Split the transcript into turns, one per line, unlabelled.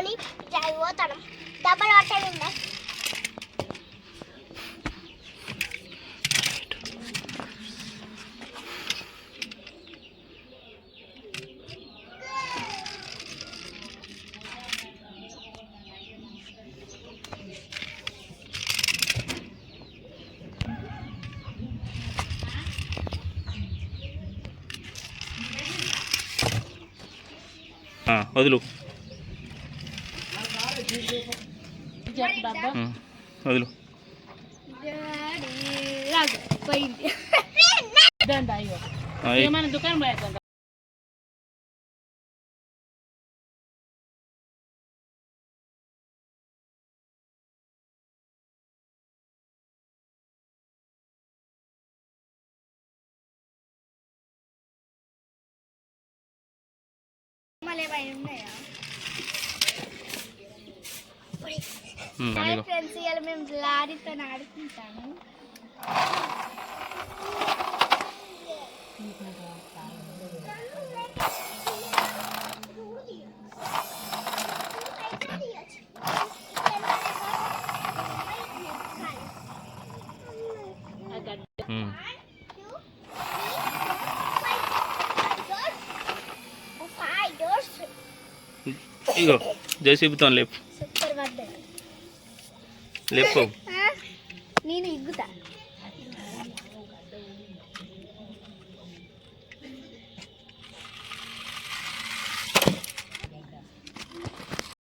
తీసుకొని పోతాను. డబ్బులు పట్టాలి ఉండే.
వదులు వదులు
ఏమైనా దుకాణం పోయేద్దాం.
ఫ్రెండ్స్ ఇవాళ మేము లారీతో ఆడుకుంటాము.
ఇగో జేసీబీతో లేపు
సూపర్ పడ్డది.
లేపు
నేను ఇగ్గుతా.